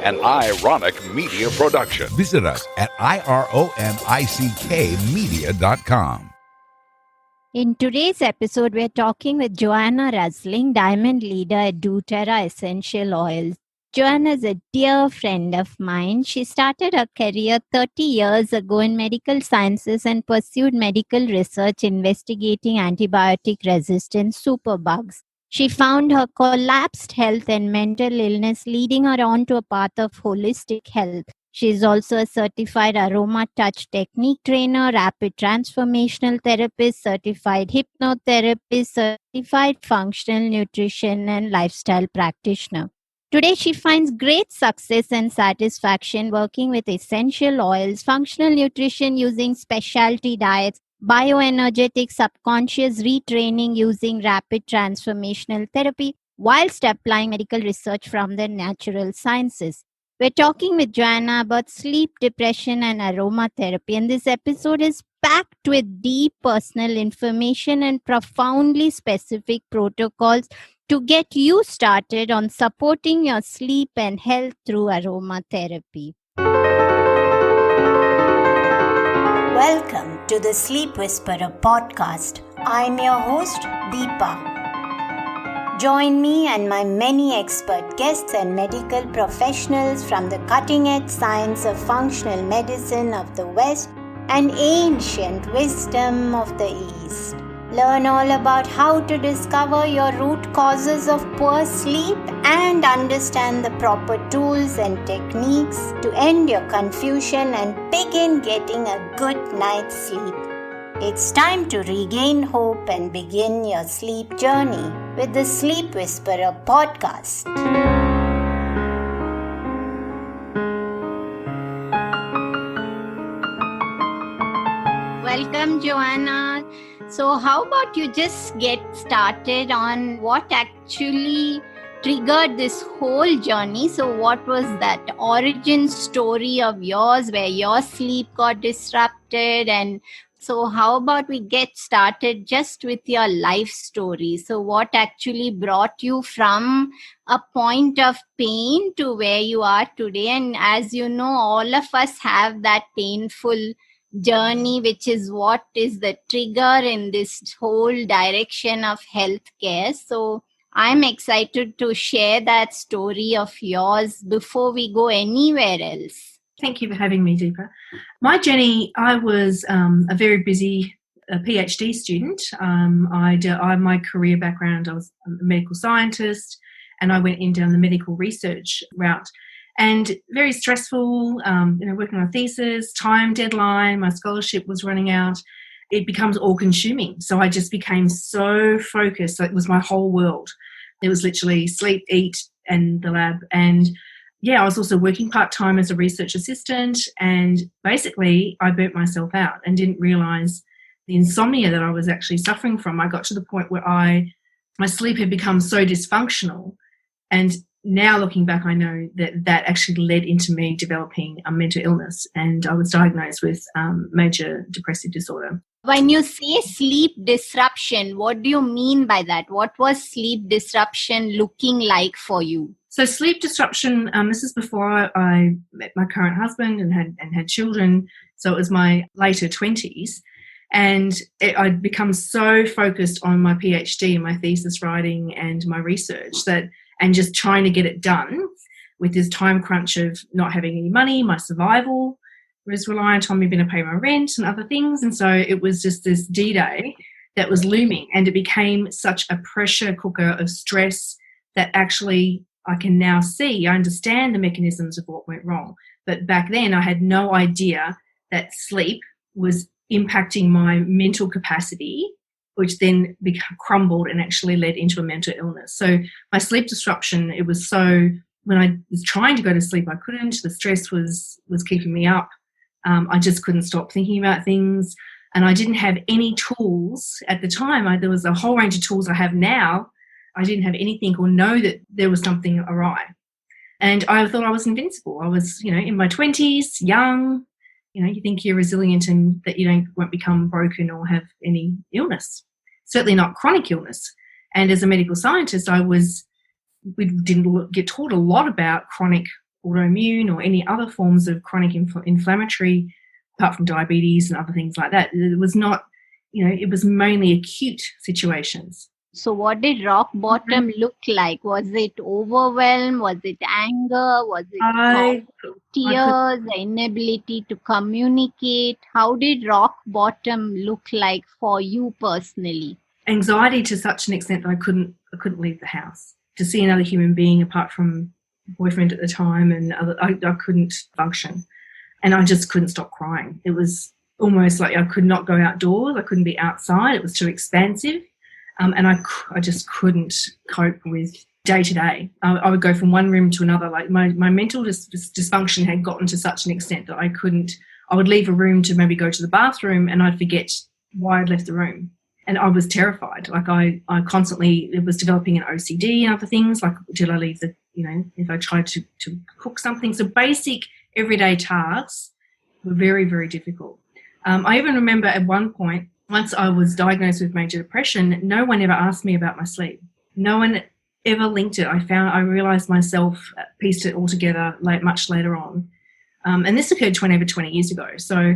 an ironic media production. Visit us at IROMICKmedia.com. In today's episode, we're talking with Joanna Rusling, Diamond Leader at DoTerra Essential Oils. Joanna is a dear friend of mine. She started her career 30 years ago in medical sciences and pursued medical research investigating antibiotic-resistant superbugs. She found her collapsed health and mental illness leading her on to a path of holistic health. She is also a Certified AromaTouch Technique Trainer, Rapid Transformational Therapist, Certified Hypnotherapist, Certified Functional Nutrition and Lifestyle Practitioner. Today, she finds great success and satisfaction working with essential oils, functional nutrition using specialty diets, bioenergetics, subconscious retraining using rapid transformational therapy, whilst applying medical research from the natural sciences. We're talking with Joanna about sleep, depression, and aromatherapy, and this episode is packed with deep personal information and profoundly specific protocols to get you started on supporting your sleep and health through aromatherapy. Welcome to the Sleep Whisperer podcast. I'm your host, Deepa. Join me and my many expert guests and medical professionals from the cutting-edge science of functional medicine of the West and ancient wisdom of the East. Learn all about how to discover your root causes of poor sleep and understand the proper tools and techniques to end your confusion and begin getting a good night's sleep. It's time to regain hope and begin your sleep journey with the Sleep Whisperer podcast. Welcome, Joanna. So how about you just get started on what actually triggered this whole journey? So what was that origin story of yours where your sleep got disrupted? And so how about we get started just with your life story? So what actually brought you from a point of pain to where you are today? And as you know, all of us have that painful journey, which is what is the trigger in this whole direction of healthcare. So I'm excited to share that story of yours before we go anywhere else. Thank you for having me, Deepa. My journey, I was a very busy PhD student. My career background, I was a medical scientist, and I went in down the medical research route. And very stressful, working on a thesis, time deadline, my scholarship was running out. It becomes all-consuming. So I just became so focused. It was my whole world. It was literally sleep, eat, and the lab. And yeah, I was also working part-time as a research assistant. And basically, I burnt myself out and didn't realise the insomnia that I was actually suffering from. I got to the point where my sleep had become so dysfunctional. And now looking back, I know that actually led into me developing a mental illness, and I was diagnosed with major depressive disorder. When you say sleep disruption, what do you mean by that? What was sleep disruption looking like for you? So sleep disruption, this is before I met my current husband and had children. So it was my later 20s. And I'd become so focused on my PhD and my thesis writing and my research and just trying to get it done with this time crunch of not having any money. My survival was reliant on me being able to pay my rent and other things. And so it was just this D-Day that was looming, and it became such a pressure cooker of stress that actually I can now see, I understand the mechanisms of what went wrong. But back then I had no idea that sleep was impacting my mental capacity, which then crumbled and actually led into a mental illness. So my sleep disruption, it was so, when I was trying to go to sleep, I couldn't. The stress was keeping me up. I just couldn't stop thinking about things. And I didn't have any tools at the time. There was a whole range of tools I have now. I didn't have anything or know that there was something awry. And I thought I was invincible. I was, in my 20s, young. You think you're resilient and that you won't become broken or have any illness. Certainly not chronic illness. And as a medical scientist, we didn't get taught a lot about chronic autoimmune or any other forms of chronic inflammatory, apart from diabetes and other things like that. It was not, it was mainly acute situations. So what did rock bottom look like? Was it overwhelm? Was it anger? Was it tears, the inability to communicate? How did rock bottom look like for you personally? Anxiety to such an extent that I couldn't leave the house. To see another human being apart from boyfriend at the time, and I couldn't function. And I just couldn't stop crying. It was almost like I could not go outdoors. I couldn't be outside. It was too expansive. And I just couldn't cope with day to day. I would go from one room to another. Like my mental dysfunction had gotten to such an extent that I would leave a room to maybe go to the bathroom and I'd forget why I'd left the room. And I was terrified. Like I constantly was developing an OCD and other things. Like, did I leave if I tried to cook something? So basic everyday tasks were very, very difficult. I even remember at one point, once I was diagnosed with major depression, no one ever asked me about my sleep. No one ever linked it. I realised myself, pieced it all together much later on. And this occurred over 20 years ago. So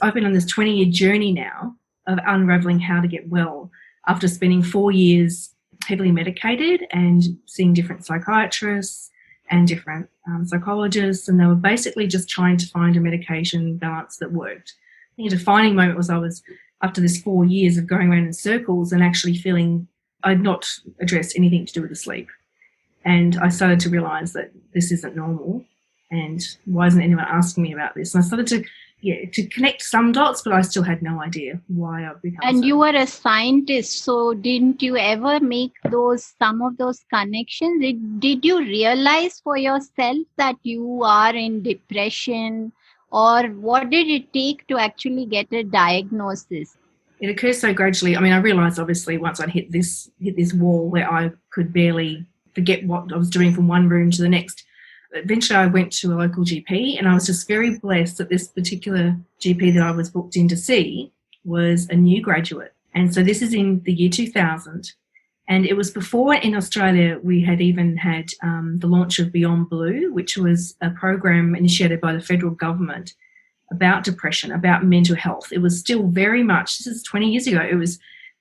I've been on this 20-year journey now of unravelling how to get well after spending 4 years heavily medicated and seeing different psychiatrists and different psychologists. And they were basically just trying to find a medication balance that worked. I think a defining moment was I was, after this 4 years of going around in circles and actually feeling I'd not addressed anything to do with the sleep. And I started to realise that this isn't normal and why isn't anyone asking me about this? And I started to connect some dots, but I still had no idea why I've become And so. you were a scientist, so didn't you ever make some of those connections? Did you realize for yourself that you are in depression? Or what did it take to actually get a diagnosis? It occurs so gradually. I mean, I realised obviously once I'd hit this wall where I could barely forget what I was doing from one room to the next. Eventually I went to a local GP, and I was just very blessed that this particular GP that I was booked in to see was a new graduate. And so this is in the year 2000. And it was before in Australia we had even had the launch of Beyond Blue, which was a program initiated by the federal government about depression, about mental health. It was still very much, this is 20 years ago,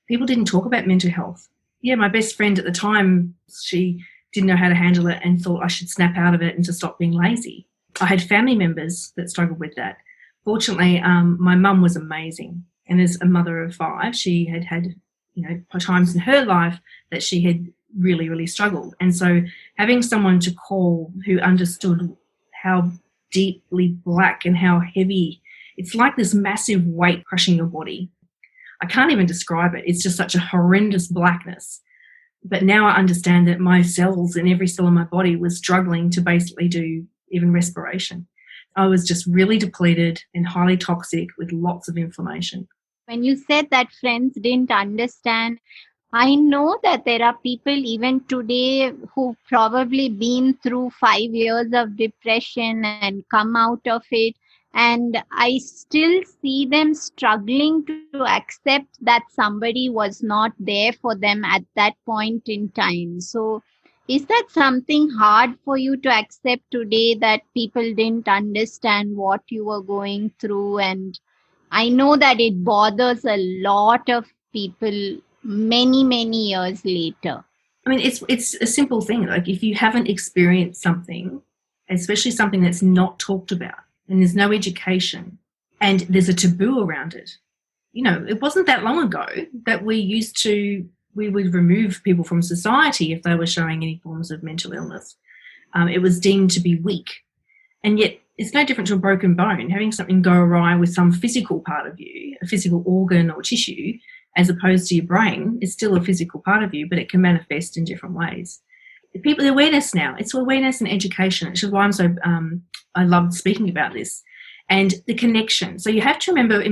people didn't talk about mental health. Yeah, my best friend at the time, she didn't know how to handle it and thought I should snap out of it and to stop being lazy. I had family members that struggled with that. Fortunately, my mum was amazing. And as a mother of 5, she had times in her life that she had really, really struggled. And so having someone to call who understood how deeply black and how heavy, it's like this massive weight crushing your body. I can't even describe it. It's just such a horrendous blackness. But now I understand that my cells and every cell in my body was struggling to basically do even respiration. I was just really depleted and highly toxic with lots of inflammation. When you said that friends didn't understand, I know that there are people even today who've probably been through 5 years of depression and come out of it. And I still see them struggling to accept that somebody was not there for them at that point in time. So is that something hard for you to accept today, that people didn't understand what you were going through? And I know that it bothers a lot of people many, many years later. I mean, it's a simple thing. Like if you haven't experienced something, especially something that's not talked about, and there's no education, and there's a taboo around it. It wasn't that long ago that we would remove people from society if they were showing any forms of mental illness. It was deemed to be weak. And yet it's no different to a broken bone. Having something go awry with some physical part of you, a physical organ or tissue, as opposed to your brain, is still a physical part of you, but it can manifest in different ways. The awareness now, it's awareness and education, which is why I'm so, I loved speaking about this, and the connection. So you have to remember,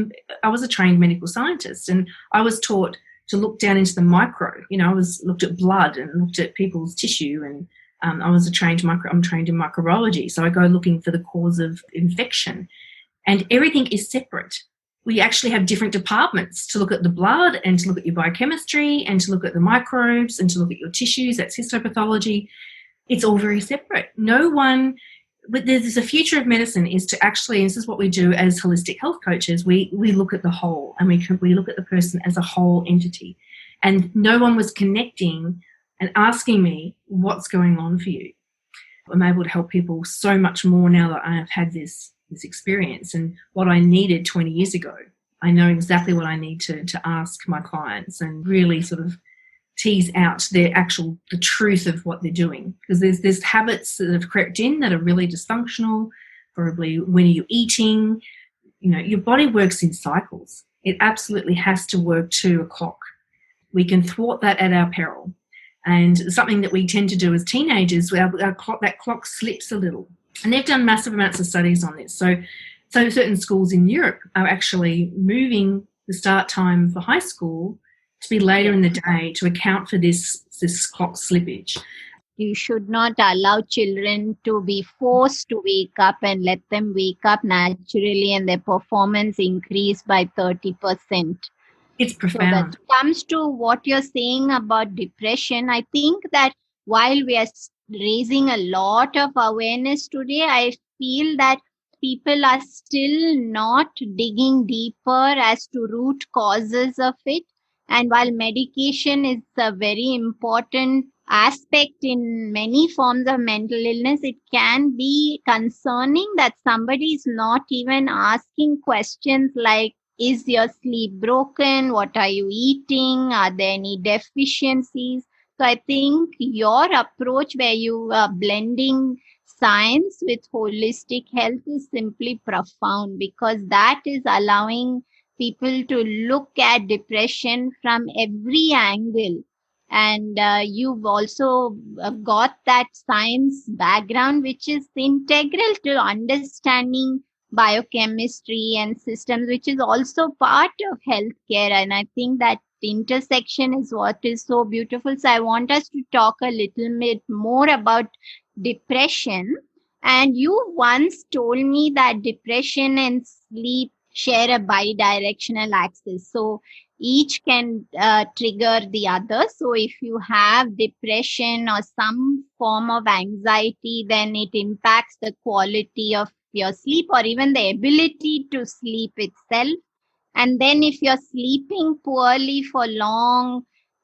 I was a trained medical scientist, and I was taught to look down into the micro. I looked at blood and looked at people's tissue, and I'm trained in microbiology, so I go looking for the cause of infection, and everything is separate. We actually have different departments to look at the blood and to look at your biochemistry and to look at the microbes and to look at your tissues. That's histopathology. It's all very separate. No one but there's a future of medicine is to actually, and this is what we do as holistic health coaches, we look at the whole, and we look at the person as a whole entity. And no one was connecting and asking me, what's going on for you? I'm able to help people so much more now that I have had this experience, and what I needed 20 years ago. I know exactly what I need to ask my clients and really sort of tease out the truth of what they're doing, because there's habits that have crept in that are really dysfunctional. Probably when you're eating, your body works in cycles. It absolutely has to work to a clock. We can thwart that at our peril. And something that we tend to do as teenagers, that clock slips a little. And they've done massive amounts of studies on this. So certain schools in Europe are actually moving the start time for high school to be later in the day to account for this clock slippage. You should not allow children to be forced to wake up, and let them wake up naturally and their performance increase by 30%. It's profound. So that comes to what you're saying about depression. I think that while we are raising a lot of awareness today, I feel that people are still not digging deeper as to root causes of it. And while medication is a very important aspect in many forms of mental illness, it can be concerning that somebody is not even asking questions like, is your sleep broken? What are you eating? Are there any deficiencies? So I think your approach where you are blending science with holistic health is simply profound, because that is allowing people to look at depression from every angle. And you've also got that science background, which is integral to understanding biochemistry and systems, which is also part of healthcare. And I think that intersection is what is so beautiful. So I want us to talk a little bit more about depression. And you once told me that depression and sleep share a bidirectional axis. So each can trigger the other. So if you have depression or some form of anxiety, then it impacts the quality of your sleep or even the ability to sleep itself. And then if you're sleeping poorly for long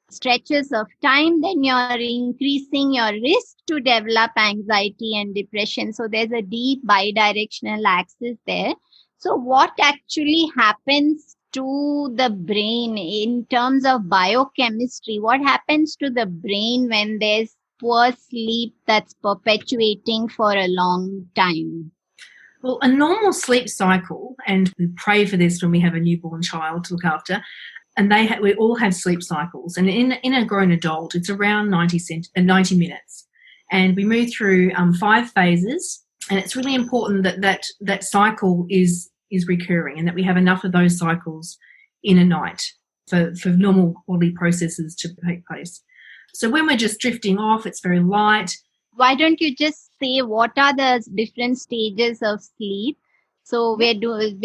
stretches of time, then you're increasing your risk to develop anxiety and depression. So there's a deep bidirectional axis there. So what actually happens to the brain in terms of biochemistry? What happens to the brain when there's poor sleep that's perpetuating for a long time? Well, a normal sleep cycle, and we pray for this when we have a newborn child to look after, and we all have sleep cycles. And in a grown adult, it's around 90 minutes. And we move through 5 phases, and it's really important that cycle is recurring, and that we have enough of those cycles in a night for normal bodily processes to take place. So when we're just drifting off, it's very light. Why don't you just say what are the different stages of sleep? So we're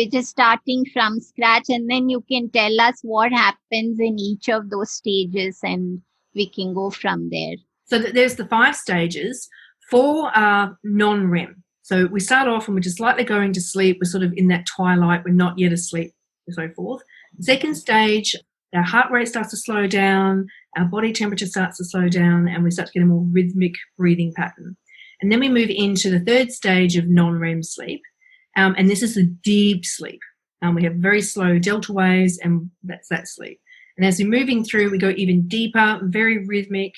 just starting from scratch, and then you can tell us what happens in each of those stages, and we can go from there. So there's the 5 stages. 4 are non-REM. So we start off and we're just lightly going to sleep. We're sort of in that twilight. We're not yet asleep and so forth. Second stage, our heart rate starts to slow down, our body temperature starts to slow down, and we start to get a more rhythmic breathing pattern. And then we move into the 3rd stage of non-REM sleep, and this is the deep sleep. We have very slow delta waves, and that's that sleep. And as we're moving through, we go even deeper, very rhythmic,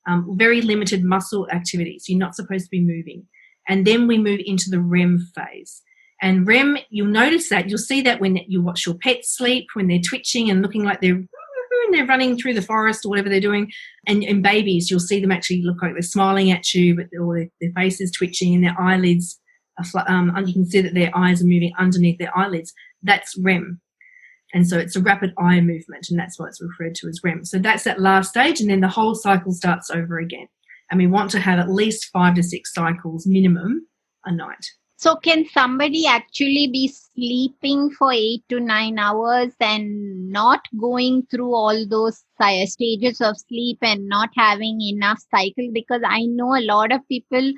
very limited muscle activity. So you're not supposed to be moving. And then we move into the REM phase. And REM, you'll notice that, you'll see that when you watch your pets sleep, when they're twitching and looking like they're running through the forest or whatever they're doing. And in babies, you'll see them actually look like they're smiling at you, but their face is twitching and their eyelids are, you can see that their eyes are moving underneath their eyelids. That's REM. And so it's a rapid eye movement, and that's what's referred to as REM. So that's that last stage, and then the whole cycle starts over again. And we want to have at least 5 to 6 cycles minimum a night. So can somebody actually be sleeping for 8 to 9 hours and not going through all those stages of sleep and not having enough cycle? Because I know a lot of people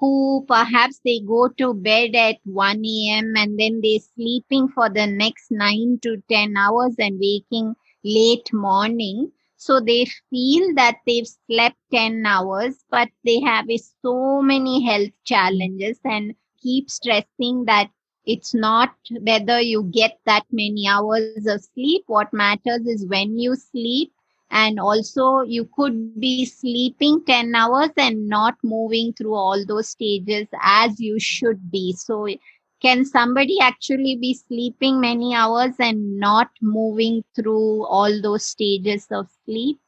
who perhaps they go to bed at 1 a.m. and then they're sleeping for the next 9 to 10 hours and waking late morning. So they feel that they've slept 10 hours, but they have so many health challenges and keep stressing that it's not whether you get that many hours of sleep. What matters is when you sleep. And also you could be sleeping 10 hours and not moving through all those stages as you should be. So can somebody actually be sleeping many hours and not moving through all those stages of sleep?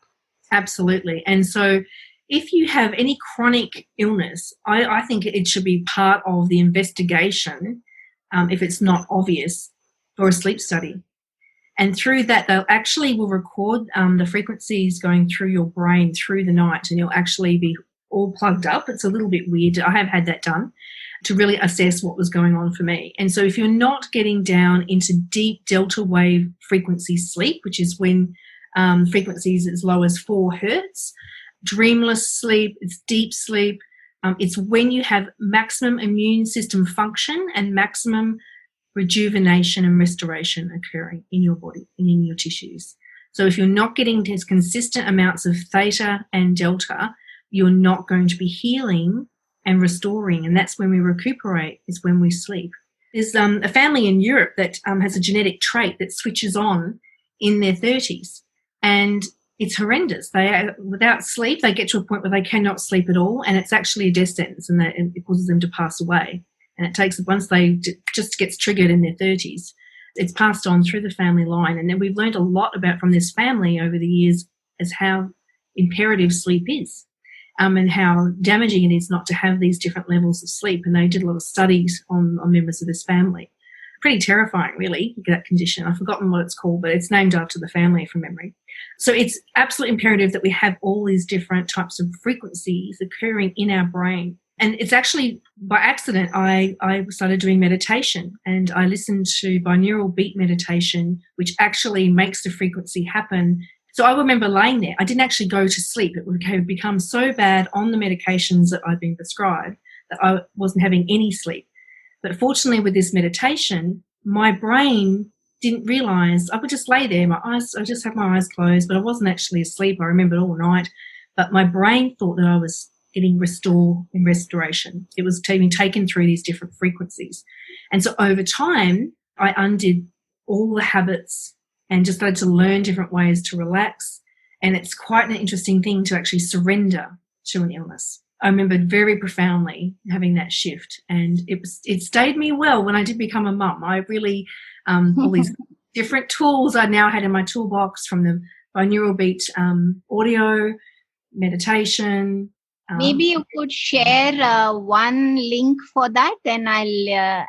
Absolutely. And so if you have any chronic illness, I think it should be part of the investigation, if it's not obvious, for a sleep study. And through that, they'll actually will record the frequencies going through your brain through the night, and you'll actually be all plugged up. It's a little bit weird. I have had that done to really assess what was going on for me. And so if you're not getting down into deep delta wave frequency sleep, which is when frequencies as low as 4 hertz, dreamless sleep, it's deep sleep, it's when you have maximum immune system function and maximum rejuvenation and restoration occurring in your body and in your tissues. So if you're not getting as consistent amounts of theta and delta, you're not going to be healing and restoring. And that's when we recuperate, is when we sleep. There's a family in Europe that has a genetic trait that switches on in their 30s. And it's horrendous. Without sleep, they get to a point where they cannot sleep at all. And it's actually a death sentence, and it causes them to pass away. And it takes, once they just gets triggered in their 30s, it's passed on through the family line. And then we've learned a lot about from this family over the years as how imperative sleep is, and how damaging it is not to have these different levels of sleep. And they did a lot of studies on members of this family. Pretty terrifying, really, that condition. I've forgotten what it's called, but it's named after the family from memory. So it's absolutely imperative that we have all these different types of frequencies occurring in our brain. And it's actually by accident I started doing meditation, and I listened to binaural beat meditation, which actually makes the frequency happen. So I remember laying there. I didn't actually go to sleep. It had become so bad on the medications that I'd been prescribed that I wasn't having any sleep. But fortunately with this meditation, my brain didn't realise. I would just lay there, I just had my eyes closed, but I wasn't actually asleep. I remembered all night. But my brain thought that I was getting restoration. It was being taken through these different frequencies. And so over time, I undid all the habits and just started to learn different ways to relax. And it's quite an interesting thing to actually surrender to an illness. I remember very profoundly having that shift, and it stayed me well when I did become a mum. I really, all these different tools I now had in my toolbox, from the binaural beat audio, meditation. Maybe you could share one link for that, and I'll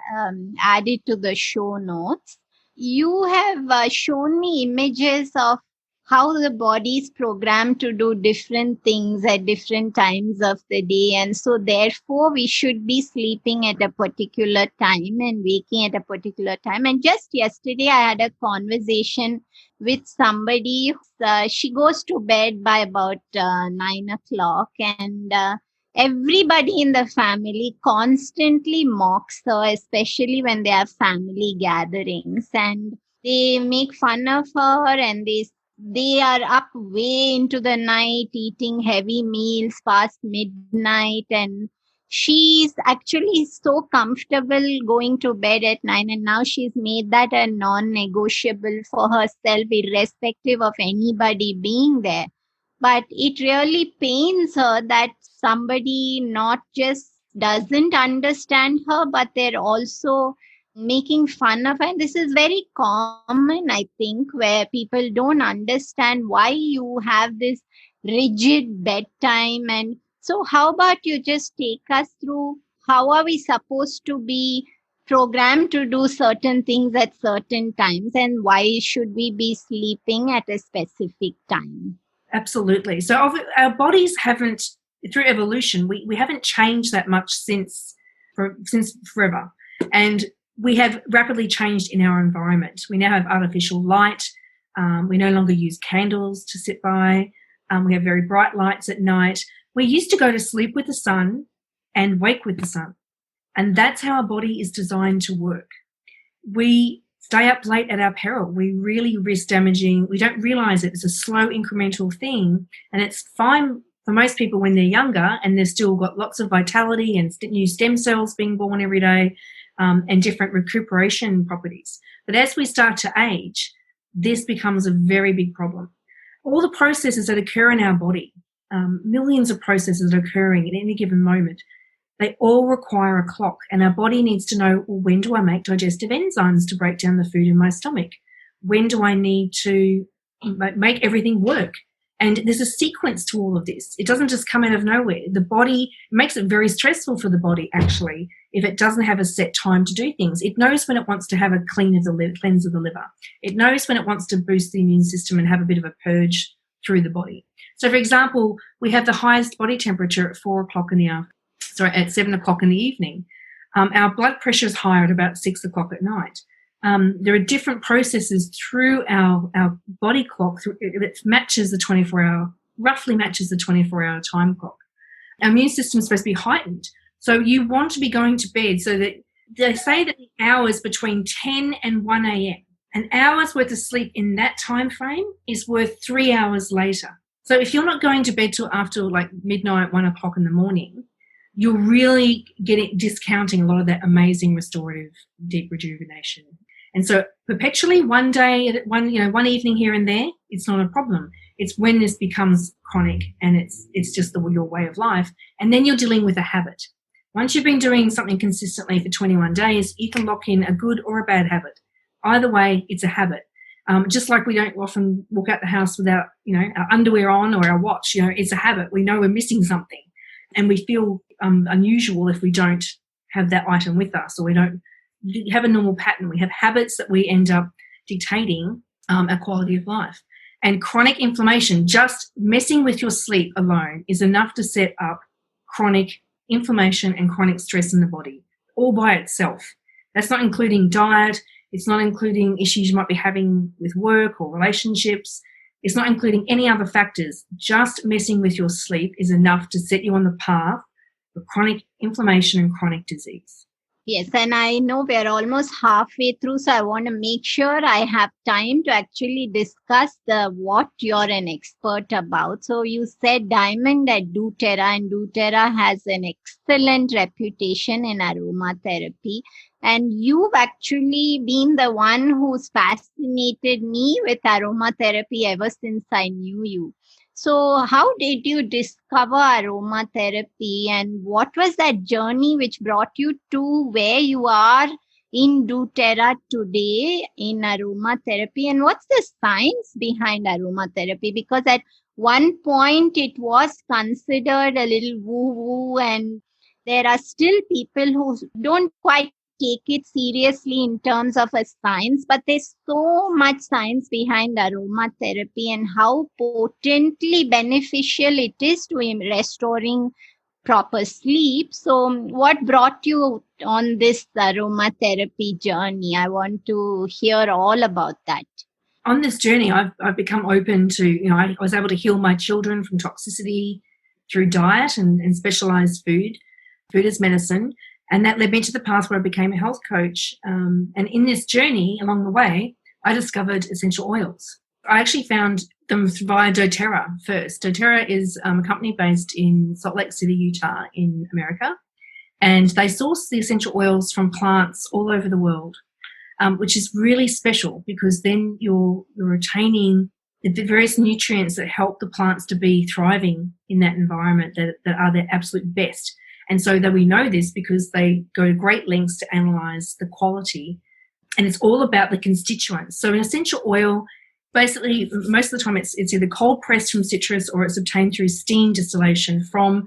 add it to the show notes. You have shown me images of how the body is programmed to do different things at different times of the day. And so therefore we should be sleeping at a particular time and waking at a particular time. And just yesterday I had a conversation with somebody. She goes to bed by about 9 o'clock, and everybody in the family constantly mocks her, especially when they have family gatherings, and they make fun of her, and they are up way into the night eating heavy meals past midnight, and she's actually so comfortable going to bed at 9, and now she's made that a non-negotiable for herself, irrespective of anybody being there. But it really pains her that somebody not just doesn't understand her, but they're also making fun of her. And this is very common, I think, where people don't understand why you have this rigid bedtime. And so how about you just take us through how are we supposed to be programmed to do certain things at certain times, and why should we be sleeping at a specific time? Absolutely. So our bodies haven't, through evolution, we haven't changed that much since forever. And we have rapidly changed in our environment. We now have artificial light. We no longer use candles to sit by. We have very bright lights at night. We used to go to sleep with the sun and wake with the sun. And that's how our body is designed to work. We stay up late at our peril. We really risk damaging. We don't realize it. It's a slow incremental thing. And it's fine for most people when they're younger and they've still got lots of vitality and new stem cells being born every day, and different recuperation properties. But as we start to age, this becomes a very big problem. All the processes that occur in our body, millions of processes are occurring at any given moment, they all require a clock, and our body needs to know, well, when do I make digestive enzymes to break down the food in my stomach? When do I need to make everything work? And there's a sequence to all of this. It doesn't just come out of nowhere. The body makes it very stressful for the body, actually, if it doesn't have a set time to do things. It knows when it wants to have a cleanse of the liver. It knows when it wants to boost the immune system and have a bit of a purge through the body. So, for example, we have the highest body temperature at at 7 o'clock in the evening. Our blood pressure is higher at about 6 o'clock at night. There are different processes through our body clock that matches the 24-hour, roughly matches the 24-hour time clock. Our immune system is supposed to be heightened. So you want to be going to bed so that they say that the hours between 10 and 1 a.m., an hour's worth of sleep in that time frame is worth 3 hours later. So if you're not going to bed till after like midnight, 1 o'clock in the morning, you're really discounting a lot of that amazing restorative deep rejuvenation. And so perpetually one day, one evening here and there, it's not a problem. It's when this becomes chronic and it's just your way of life. And then you're dealing with a habit. Once you've been doing something consistently for 21 days, you can lock in a good or a bad habit. Either way, it's a habit. Just like we don't often walk out the house without, our underwear on or our watch, it's a habit. We know we're missing something. And we feel unusual if we don't have that item with us, or we don't have a normal pattern. We have habits that we end up dictating our quality of life. And chronic inflammation, just messing with your sleep alone, is enough to set up chronic inflammation and chronic stress in the body, all by itself. That's not including diet. It's not including issues you might be having with work or relationships. It's not including any other factors. Just messing with your sleep is enough to set you on the path for chronic inflammation and chronic disease. Yes, and I know we're almost halfway through, so I want to make sure I have time to actually discuss what you're an expert about. So you said Diamond at DoTerra, and DoTerra has an excellent reputation in aromatherapy. And you've actually been the one who's fascinated me with aromatherapy ever since I knew you. So how did you discover aromatherapy, and what was that journey which brought you to where you are in DoTerra today in aromatherapy? And what's the science behind aromatherapy? Because at one point it was considered a little woo-woo, and there are still people who don't quite take it seriously in terms of a science, but there's so much science behind aromatherapy and how potently beneficial it is to restoring proper sleep. So what brought you on this aromatherapy journey? I want to hear all about that. On this journey, I've become open to, I was able to heal my children from toxicity through diet and specialized food as medicine. And that led me to the path where I became a health coach. And in this journey along the way, I discovered essential oils. I actually found them via doTerra first. doTerra is a company based in Salt Lake City, Utah in America. And they source the essential oils from plants all over the world, which is really special because then you're retaining the various nutrients that help the plants to be thriving in that environment that are their absolute best. And so that we know this because they go to great lengths to analyze the quality. And it's all about the constituents. So an essential oil, basically, most of the time it's either cold pressed from citrus or it's obtained through steam distillation from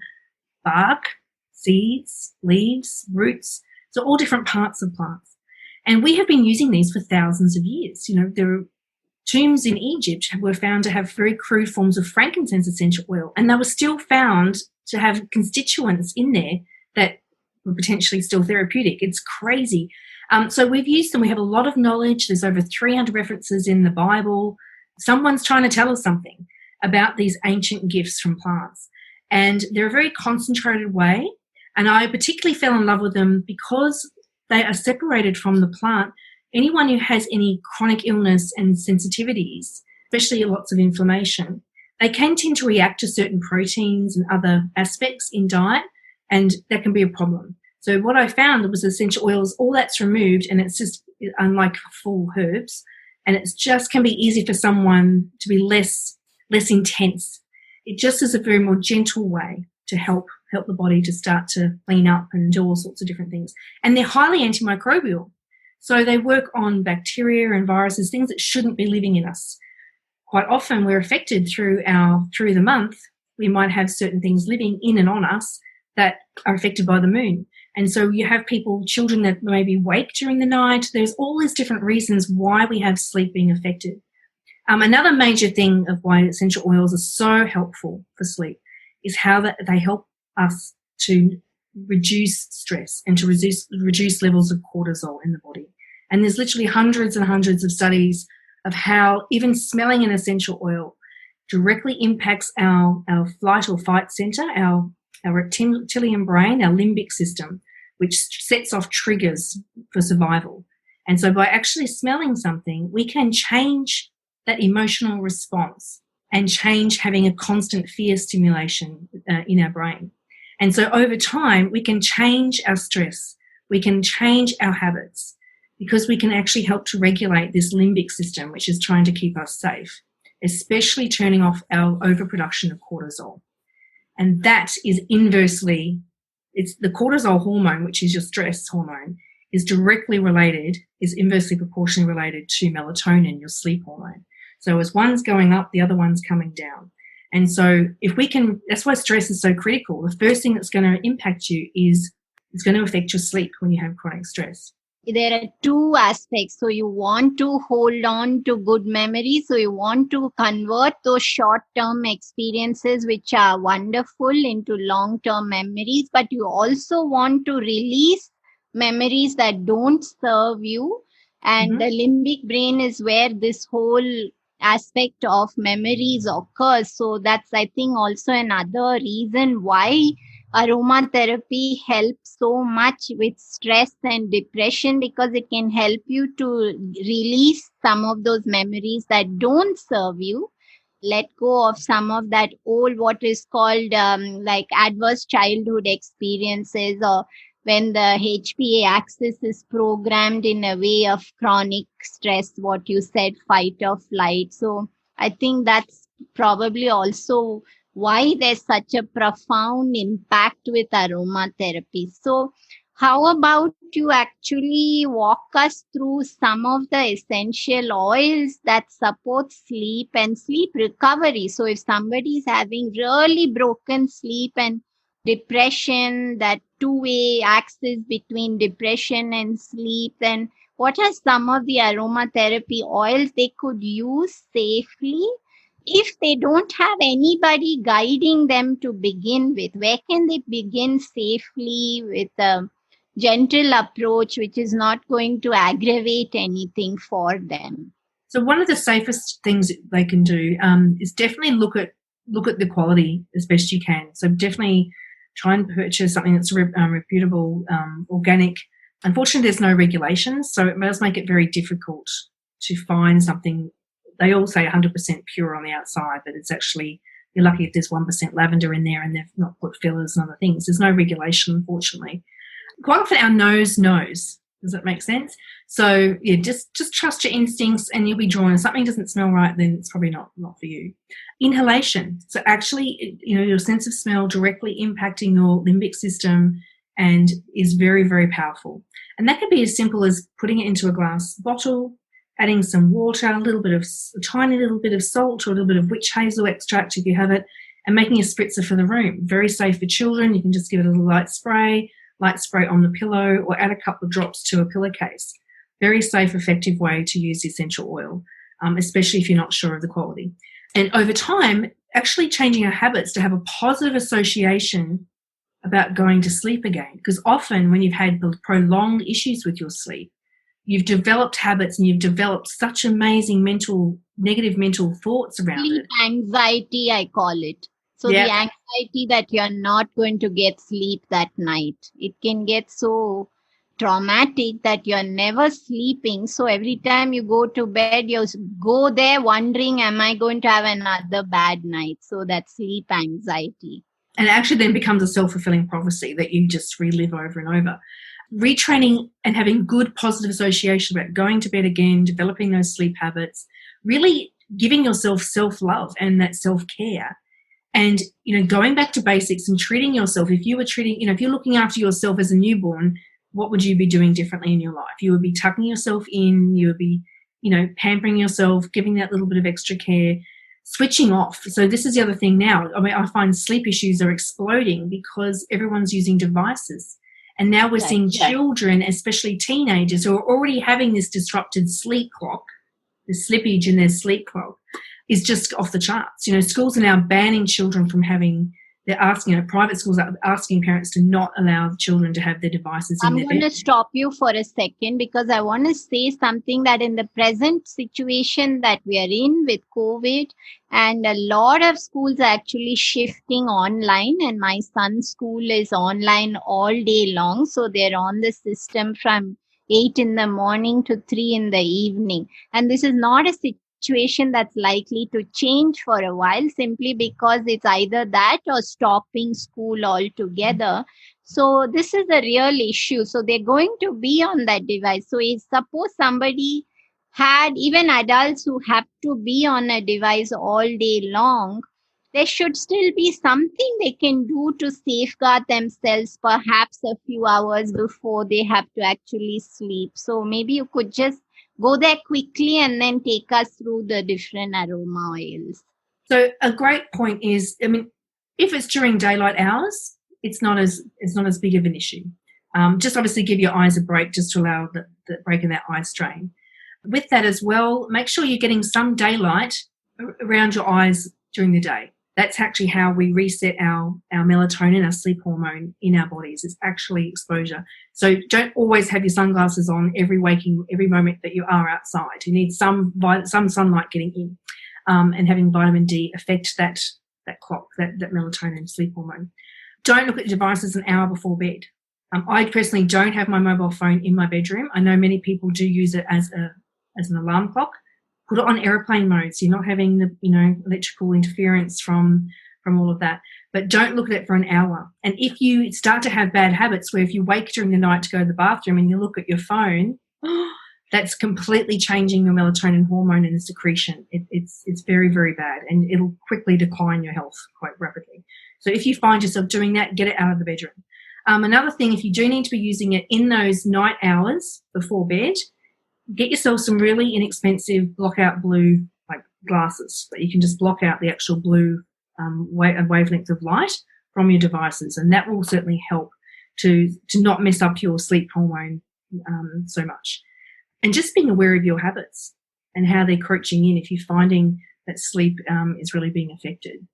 bark, seeds, leaves, roots. So all different parts of plants. And we have been using these for thousands of years. There are tombs in Egypt were found to have very crude forms of frankincense essential oil, and they were still found to have constituents in there that were potentially still therapeutic. It's crazy. So we've used them. We have a lot of knowledge. There's over 300 references in the Bible. Someone's trying to tell us something about these ancient gifts from plants. And they're a very concentrated way And I particularly fell in love with them because they are separated from the plant. Anyone who has any chronic illness and sensitivities, especially lots of inflammation, they can tend to react to certain proteins and other aspects in diet, and that can be a problem. So what I found was essential oils, all that's removed, and it's just unlike full herbs, and it just can be easy for someone to be less intense. It just is a very more gentle way to help the body to start to clean up and do all sorts of different things. And they're highly antimicrobial. So they work on bacteria and viruses, things that shouldn't be living in us. Quite often we're affected through the month. We might have certain things living in and on us that are affected by the moon. And so you have children that maybe wake during the night. There's all these different reasons why we have sleep being affected. Another major thing of why essential oils are so helpful for sleep is how they help us to reduce stress and to reduce levels of cortisol in the body. And there's literally hundreds and hundreds of studies of how even smelling an essential oil directly impacts our flight or fight center, our reptilian brain, our limbic system, which sets off triggers for survival. And so by actually smelling something, we can change that emotional response and change having a constant fear stimulation in our brain. And so over time, we can change our stress. We can change our habits because we can actually help to regulate this limbic system, which is trying to keep us safe, especially turning off our overproduction of cortisol. And that is inversely, it's the cortisol hormone, which is your stress hormone, is inversely proportionally related to melatonin, your sleep hormone. So as one's going up, the other one's coming down. And so that's why stress is so critical. The first thing that's going to impact you is it's going to affect your sleep when you have chronic stress. There are two aspects. So you want to hold on to good memories. So you want to convert those short-term experiences, which are wonderful, into long-term memories. But you also want to release memories that don't serve you. And the limbic brain is where this whole aspect of memories occurs. So that's, I think, also another reason why aromatherapy helps so much with stress and depression, because it can help you to release some of those memories that don't serve you, let go of some of that old, what is called like adverse childhood experiences, or when the HPA axis is programmed in a way of chronic stress, what you said, fight or flight. So I think that's probably also why there's such a profound impact with aromatherapy. So how about you actually walk us through some of the essential oils that support sleep and sleep recovery? So if somebody is having really broken sleep and depression, that two-way axis between depression and sleep, then what are some of the aromatherapy oils they could use safely? If they don't have anybody guiding them to begin with, where can they begin safely with a gentle approach which is not going to aggravate anything for them? So one of the safest things they can do is definitely look at the quality as best you can. So definitely try and purchase something that's reputable, organic. Unfortunately, there's no regulations, so it does make it very difficult to find something. They all say 100% pure on the outside, but it's actually, you're lucky if there's 1% lavender in there and they've not put fillers and other things. There's no regulation, unfortunately. Quite often our nose knows. Does that make sense? So yeah, just trust your instincts and you'll be drawn. If something doesn't smell right, then it's probably not for you. Inhalation. So actually, your sense of smell directly impacting your limbic system and is very, very powerful. And that can be as simple as putting it into a glass bottle, adding some water, a tiny little bit of salt or a little bit of witch hazel extract if you have it, and making a spritzer for the room. Very safe for children. You can just give it a little light spray on the pillow, or add a couple of drops to a pillowcase. Very safe, effective way to use the essential oil, especially if you're not sure of the quality. And over time, actually changing our habits to have a positive association about going to sleep again. Because often when you've had prolonged issues with your sleep, you've developed habits and you've developed such amazing negative mental thoughts around sleep it. Anxiety, I call it. So the anxiety that you're not going to get sleep that night, it can get so traumatic that you're never sleeping. So every time you go to bed, you go there wondering, am I going to have another bad night? So that sleep anxiety. And it actually then becomes a self-fulfilling prophecy that you just relive over and over. Retraining and having good positive association about going to bed again, developing those sleep habits, really giving yourself self-love and that self-care. And, going back to basics and treating yourself. If you were treating, if you're looking after yourself as a newborn, what would you be doing differently in your life? You would be tucking yourself in, you would be, pampering yourself, giving that little bit of extra care, switching off. So this is the other thing now. I mean, I find sleep issues are exploding because everyone's using devices. And now we're seeing children, especially teenagers, who are already having this disrupted sleep clock, the slippage in their sleep clock is just off the charts. Schools are now banning children from having, they're asking, private schools are asking parents to not allow children to have their devices in their bed. I'm going to stop you for a second because I want to say something that in the present situation that we are in with COVID, and a lot of schools are actually shifting online, and my son's school is online all day long. So they're on the system from 8 in the morning to 3 in the evening. And this is not a situation that's likely to change for a while, simply because it's either that or stopping school altogether. So this is a real issue. So they're going to be on that device. So if suppose somebody had, even adults who have to be on a device all day long, there should still be something they can do to safeguard themselves, perhaps a few hours before they have to actually sleep. So maybe you could just go there quickly and then take us through the different aroma oils. So a great point is, if it's during daylight hours, it's not as big of an issue. Just obviously give your eyes a break just to allow the break in that eye strain. With that as well, make sure you're getting some daylight around your eyes during the day. That's actually how we reset our melatonin, our sleep hormone in our bodies. It's actually exposure. So don't always have your sunglasses on every moment that you are outside. You need some sunlight getting in, and having vitamin D affect that clock, that melatonin sleep hormone. Don't look at devices an hour before bed. I personally don't have my mobile phone in my bedroom. I know many people do use it as an alarm clock. Put it on airplane mode so you're not having the electrical interference from all of that. But don't look at it for an hour. And if you start to have bad habits where if you wake during the night to go to the bathroom and you look at your phone, that's completely changing your melatonin hormone and the secretion. It's very, very bad, and it'll quickly decline your health quite rapidly. So if you find yourself doing that, get it out of the bedroom. Another thing, if you do need to be using it in those night hours before bed, get yourself some really inexpensive blockout blue glasses that you can just block out the actual blue wavelength of light from your devices, and that will certainly help to not mess up your sleep hormone so much. And just being aware of your habits and how they're crouching in if you're finding that sleep is really being affected.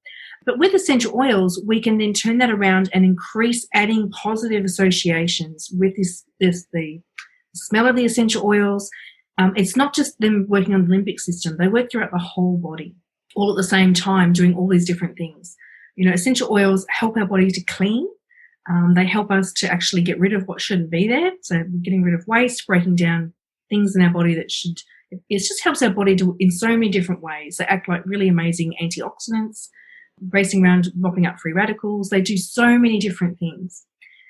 But with essential oils, we can then turn that around and increase adding positive associations with the smell of the essential oils. It's not just them working on the limbic system. They work throughout the whole body, all at the same time, doing all these different things. Essential oils help our body to clean. They help us to actually get rid of what shouldn't be there. So we're getting rid of waste, breaking down things in our body that should. It just helps our body in so many different ways. They act like really amazing antioxidants, racing around, mopping up free radicals. They do so many different things.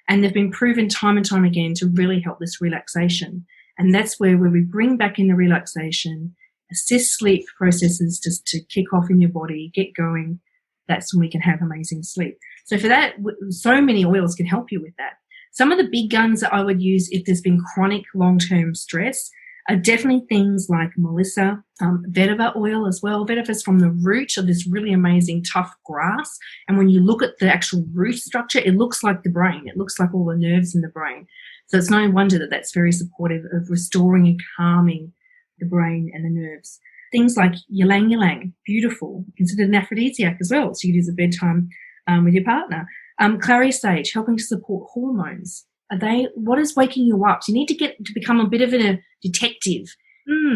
And they've been proven time and time again to really help this relaxation. And that's where we bring back in the relaxation, assist sleep processes just to kick off in your body, get going. That's when we can have amazing sleep. So for that, so many oils can help you with that. Some of the big guns that I would use if there's been chronic long-term stress are definitely things like Melissa, vetiver oil as well. Vetiver is from the root of this really amazing tough grass. And when you look at the actual root structure, it looks like the brain. It looks like all the nerves in the brain. So it's no wonder that that's very supportive of restoring and calming the brain and the nerves. Things like ylang ylang, beautiful, considered an aphrodisiac as well. So you use at bedtime with your partner. Clary sage, helping to support hormones. What is waking you up? So you need to get to become a bit of a detective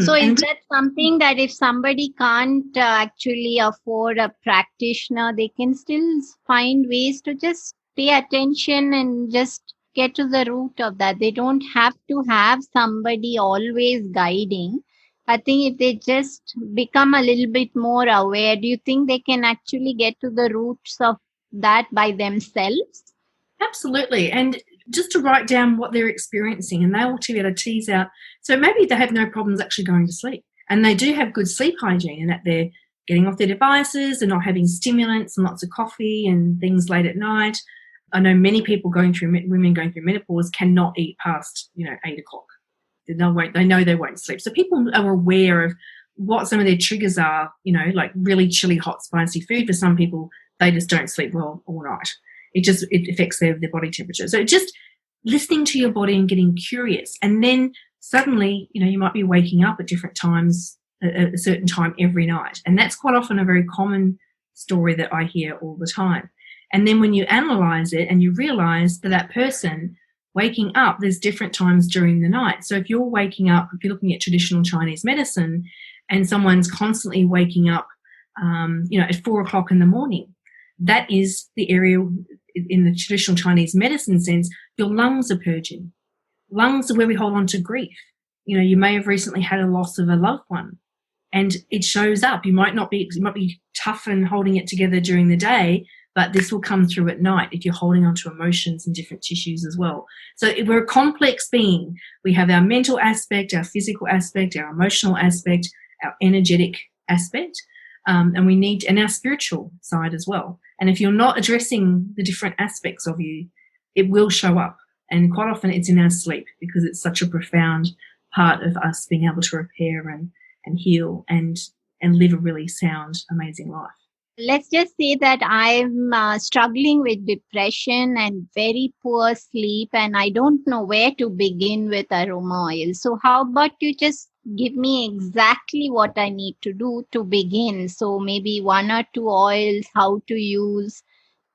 So is And that something that if somebody can't actually afford a practitioner, they can still find ways to just pay attention and just get to the root of that? They don't have to have somebody always guiding. I think if they just become a little bit more aware, do you think they can actually get to the roots of that by themselves? absolutely. And just to write down what they're experiencing, and they'll be able to tease out. So maybe they have no problems actually going to sleep, and they do have good sleep hygiene, and that they're getting off their devices and not having stimulants and lots of coffee and things late at night. I know many people women going through menopause cannot eat past 8 o'clock. They know they won't sleep. So people are aware of what some of their triggers are. Like really chilly, hot, spicy food. For some people, they just don't sleep well all night. It affects their body temperature. So just listening to your body and getting curious, and then suddenly you might be waking up at different times at a certain time every night, and that's quite often a very common story that I hear all the time. And then when you analyze it and you realize that person waking up, there's different times during the night. So if you're waking up, if you're looking at traditional Chinese medicine, and someone's constantly waking up, at 4 o'clock in the morning, that is the area in the traditional Chinese medicine sense, your lungs are purging. Lungs are where we hold on to grief. You may have recently had a loss of a loved one, and it shows up. You might be tough and holding it together during the day, but this will come through at night if you're holding on to emotions and different tissues as well. So we're a complex being. We have our mental aspect, our physical aspect, our emotional aspect, our energetic aspect, and our spiritual side as well. And if you're not addressing the different aspects of you, it will show up. And quite often it's in our sleep, because it's such a profound part of us being able to repair and heal and live a really sound, amazing life. Let's just say that I'm struggling with depression and very poor sleep, and I don't know where to begin with aroma oil. So how about you just give me exactly what I need to do to begin? So maybe 1 or 2 oils, how to use.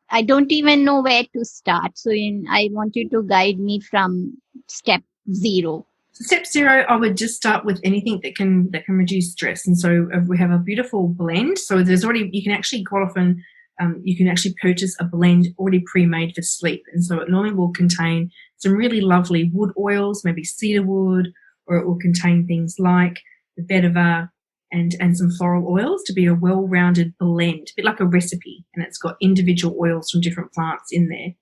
I don't even know where to start. So I want you to guide me from step 0. So step 0, I would just start with anything that can reduce stress. And so we have a beautiful blend. So you can actually quite often purchase a blend already pre-made for sleep. And so it normally will contain some really lovely wood oils, maybe cedar wood, or it will contain things like the vetiver and some floral oils to be a well-rounded blend, a bit like a recipe. And it's got individual oils from different plants in there.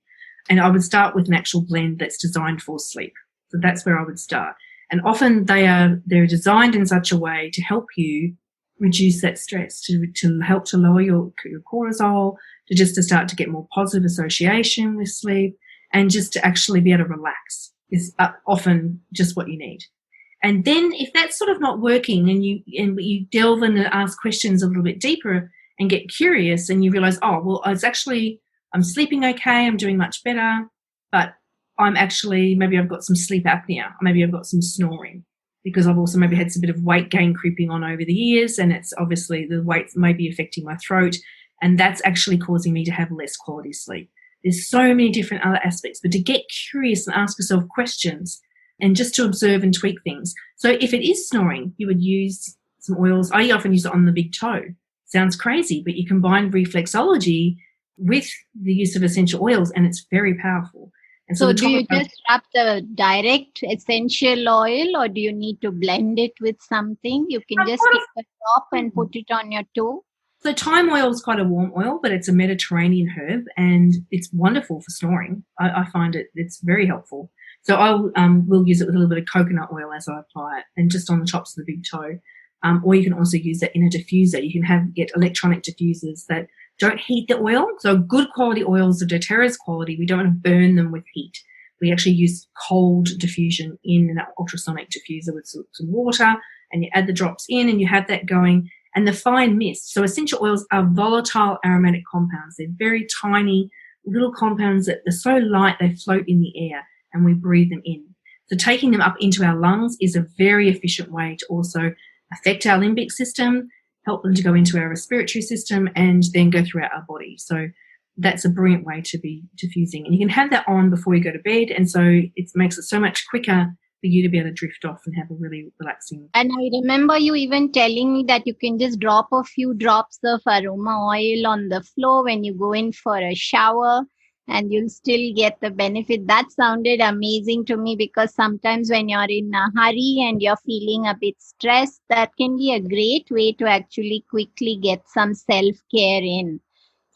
And I would start with an actual blend that's designed for sleep. So that's where I would start. And often they're designed in such a way to help you reduce that stress, to help to lower your cortisol, to start to get more positive association with sleep, and just to actually be able to relax is often just what you need. And then if that's sort of not working, and you delve in and ask questions a little bit deeper and get curious, and you realize, I'm sleeping okay, I'm doing much better, but maybe I've got some sleep apnea, or maybe I've got some snoring, because I've also maybe had some bit of weight gain creeping on over the years, and it's obviously the weight may be affecting my throat, and that's actually causing me to have less quality sleep. There's so many different other aspects, but to get curious and ask yourself questions and just to observe and tweak things. So if it is snoring, you would use some oils. I often use it on the big toe. Sounds crazy, but you combine reflexology with the use of essential oils, and it's very powerful. And so do you just rub the direct essential oil, or do you need to blend it with something? You can just pick the top and put it on your toe. So thyme oil is quite a warm oil, but it's a Mediterranean herb, and it's wonderful for snoring. I find it's very helpful. So we'll use it with a little bit of coconut oil as I apply it, and just on the tops of the big toe. Or you can also use it in a diffuser. You can get electronic diffusers that don't heat the oil. So good quality oils of doTerra's quality, we don't want to burn them with heat. We actually use cold diffusion in an ultrasonic diffuser with some water, and you add the drops in and you have that going. And the fine mist. So essential oils are volatile aromatic compounds. They're very tiny little compounds that are so light they float in the air, and we breathe them in. So taking them up into our lungs is a very efficient way to also affect our limbic system, help them to go into our respiratory system, and then go throughout our body. So that's a brilliant way to be diffusing. And you can have that on before you go to bed, and so it makes it so much quicker for you to be able to drift off and have a really relaxing. And I remember you even telling me that you can just drop a few drops of aroma oil on the floor when you go in for a shower and you'll still get the benefit. That sounded amazing to me, because sometimes when you're in a hurry and you're feeling a bit stressed, that can be a great way to actually quickly get some self-care in.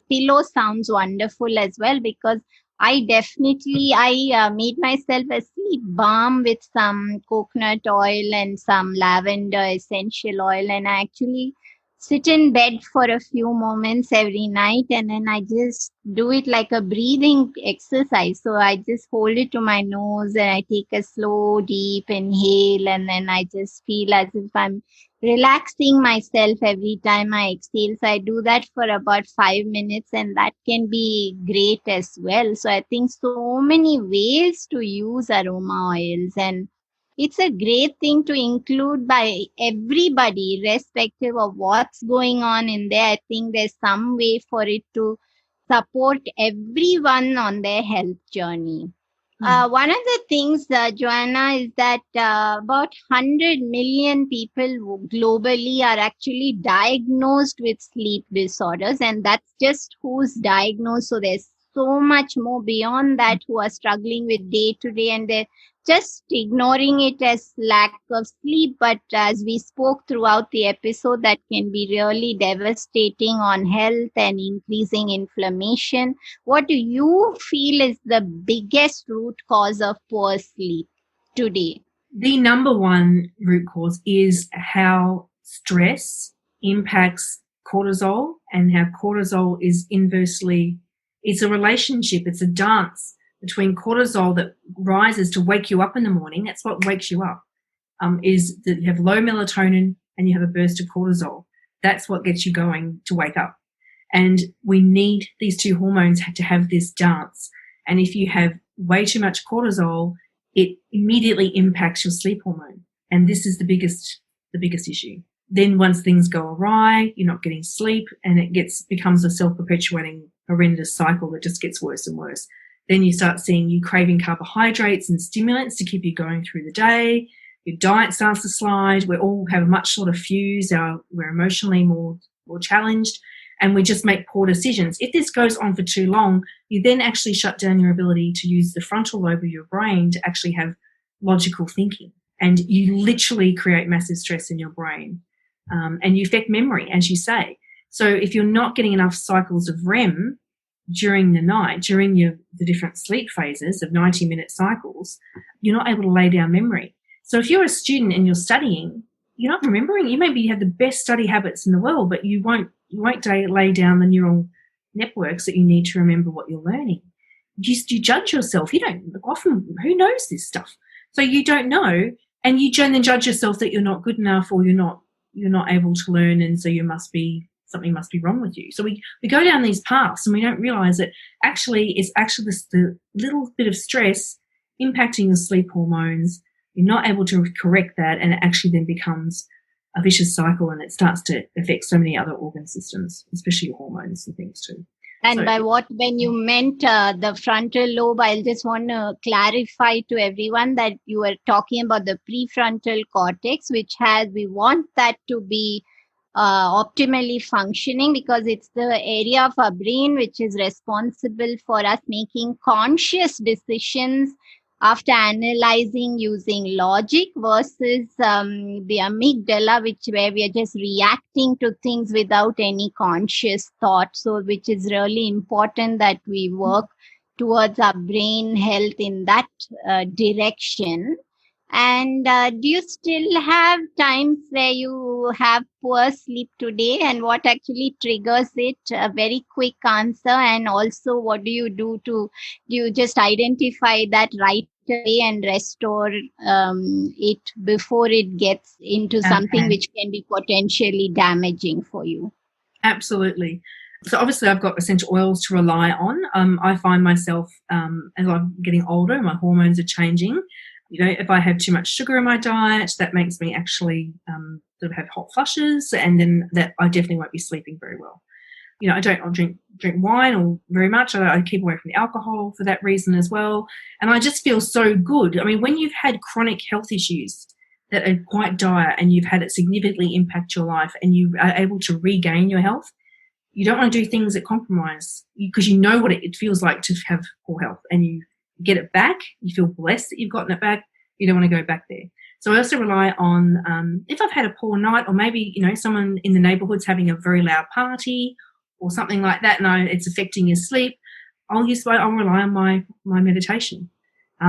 Pillow sounds wonderful as well, because I made myself a sleep balm with some coconut oil and some lavender essential oil, and I actually sit in bed for a few moments every night, and then I just do it like a breathing exercise. So I just hold it to my nose and I take a slow deep inhale, and then I just feel as if I'm relaxing myself every time I exhale. So I do that for about 5 minutes, and that can be great as well. So I think so many ways to use aroma oils, and it's a great thing to include by everybody, irrespective of what's going on in there. I think there's some way for it to support everyone on their health journey. One of the things, Joanna, is that about 100 million people globally are actually diagnosed with sleep disorders, and that's just who's diagnosed. So there's so much more beyond that who are struggling with day to day, and they're just ignoring it as lack of sleep. But as we spoke throughout the episode, that can be really devastating on health and increasing inflammation. What do you feel is the biggest root cause of poor sleep today? The number one root cause is how stress impacts cortisol, and how cortisol is inversely, it's a relationship, it's a dance between cortisol that rises to wake you up in the morning. That's what wakes you up, is that you have low melatonin and you have a burst of cortisol. That's what gets you going to wake up. And we need these two hormones to have this dance. And if you have way too much cortisol, it immediately impacts your sleep hormone. And this is the biggest issue. Then once things go awry, you're not getting sleep, and it becomes a self-perpetuating horrendous cycle that just gets worse and worse. Then you start seeing you craving carbohydrates and stimulants to keep you going through the day. Your diet starts to slide. We all have a much shorter fuse. We're emotionally more challenged, and we just make poor decisions. If this goes on for too long, you then actually shut down your ability to use the frontal lobe of your brain to actually have logical thinking. And you literally create massive stress in your brain. And you affect memory, as you say. So if you're not getting enough cycles of REM during the night, during the different sleep phases of 90-minute cycles, you're not able to lay down memory. So if you're a student and you're studying, you're not remembering. You maybe have the best study habits in the world, but you won't lay down the neural networks that you need to remember what you're learning. You judge yourself. You don't often. Who knows this stuff? So you don't know, and you then judge yourself that you're not good enough, or you're not able to learn, and so something must be wrong with you. So we go down these paths, and we don't realize that it's actually the little bit of stress impacting your sleep hormones. You're not able to correct that, and it actually then becomes a vicious cycle, and it starts to affect so many other organ systems, especially your hormones and things too. And when you meant the frontal lobe, I'll just want to clarify to everyone that you were talking about the prefrontal cortex, we want that to be optimally functioning, because it's the area of our brain which is responsible for us making conscious decisions after analyzing using logic, versus the amygdala, where we are just reacting to things without any conscious thought. So which is really important that we work towards our brain health in that direction. And do you still have times where you have poor sleep today, and what actually triggers it? A very quick answer. And also, what do you just identify that right away and restore it before it gets into something which can be potentially damaging for you? Absolutely. So obviously I've got essential oils to rely on. I find myself, as I'm getting older, my hormones are changing. If I have too much sugar in my diet, that makes me actually sort of have hot flushes, and then that I definitely won't be sleeping very well. I don't drink wine or very much. I keep away from the alcohol for that reason as well. And I just feel so good. I mean, when you've had chronic health issues that are quite dire and you've had it significantly impact your life and you are able to regain your health, you don't want to do things that compromise, because you know what it feels like to have poor health, and you get it back. You feel blessed that you've gotten it back. You don't want to go back there. So I also rely on, if I've had a poor night, or maybe, someone in the neighbourhood's having a very loud party or something like that, and it's affecting your sleep, I'll rely on my meditation.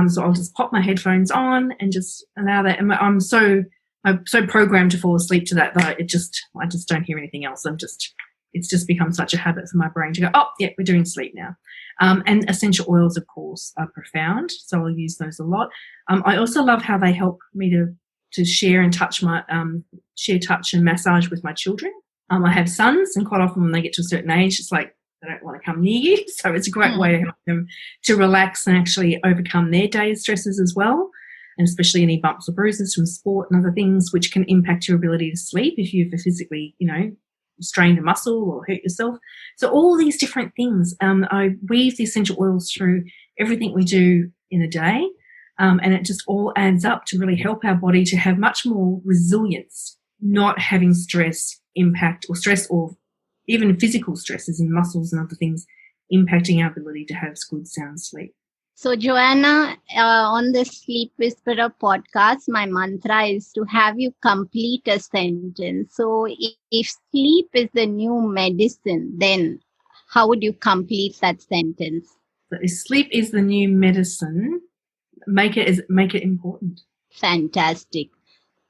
So I'll just pop my headphones on and just allow that. And I'm so programmed to fall asleep to that I just don't hear anything else. It's just become such a habit for my brain to go, oh, yeah, we're doing sleep now. And essential oils, of course, are profound, so I'll use those a lot. I also love how they help me to share and touch share touch and massage with my children. I have sons, and quite often when they get to a certain age, it's like they don't want to come near you. So it's a great way to help them to relax and actually overcome their day's stresses as well, and especially any bumps or bruises from sport and other things which can impact your ability to sleep if you've physically, strained a muscle or hurt yourself. So all these different things, I weave the essential oils through everything we do in a day, and it just all adds up to really help our body to have much more resilience, not having stress impact, or stress, or even physical stresses in muscles and other things impacting our ability to have good sound sleep. So, Joanna, on the Sleep Whisperer podcast, my mantra is to have you complete a sentence. So, if sleep is the new medicine, then how would you complete that sentence? So if sleep is the new medicine, make it important. Fantastic.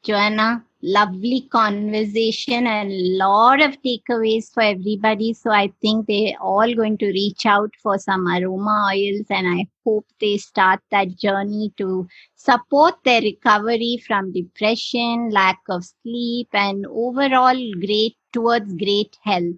Joanna, lovely conversation and a lot of takeaways for everybody. So I think they're all going to reach out for some aroma oils, and I hope they start that journey to support their recovery from depression, lack of sleep, and overall towards great health.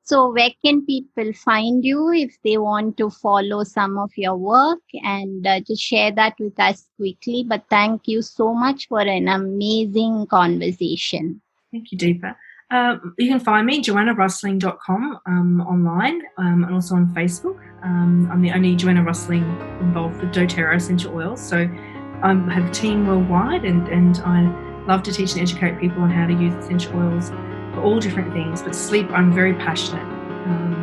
So where can people find you if they want to follow some of your work? And just share that with us quickly. But thank you so much for an amazing conversation. Thank you, Deepa. You can find me, joannarusling.com, online, and also on Facebook. I'm the only Joanna Rusling involved with DoTerra Essential Oils. So I have a team worldwide, and I love to teach and educate people on how to use essential oils for all different things. But sleep, I'm very passionate,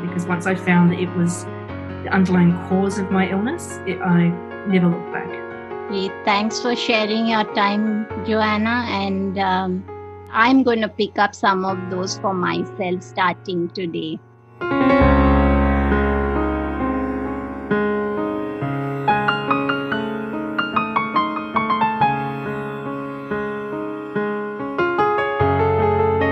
because once I found that it was the underlying cause of my illness, I never looked back. Great. Thanks for sharing your time, Joanna. And I'm going to pick up some of those for myself starting today.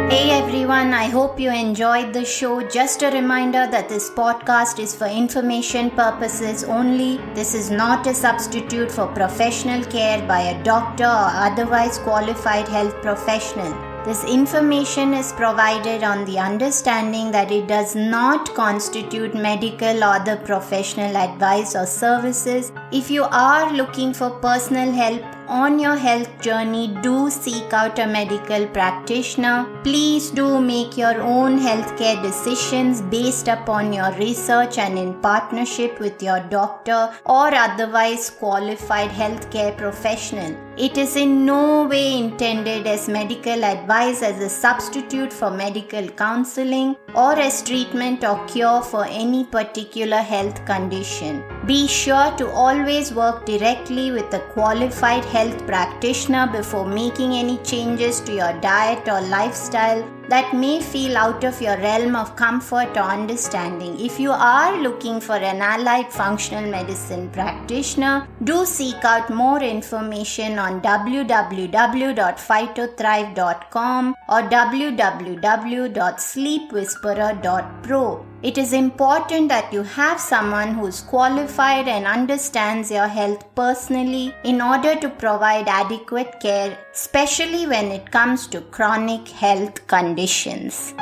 Hey everyone, I hope you enjoyed the show. Just a reminder that this podcast is for information purposes only. This is not a substitute for professional care by a doctor or otherwise qualified health professional. This information is provided on the understanding that it does not constitute medical or other professional advice or services. If you are looking for personal help on your health journey, do seek out a medical practitioner. Please do make your own healthcare decisions based upon your research and in partnership with your doctor or otherwise qualified healthcare professional. It is in no way intended as medical advice, as a substitute for medical counseling, or as treatment or cure for any particular health condition. Be sure to always work directly with a qualified health practitioner before making any changes to your diet or lifestyle that may feel out of your realm of comfort or understanding. If you are looking for an allied functional medicine practitioner, do seek out more information on www.phytothrive.com or www.sleepwhisperer.pro. It is important that you have someone who is qualified and understands your health personally in order to provide adequate care, especially when it comes to chronic health conditions.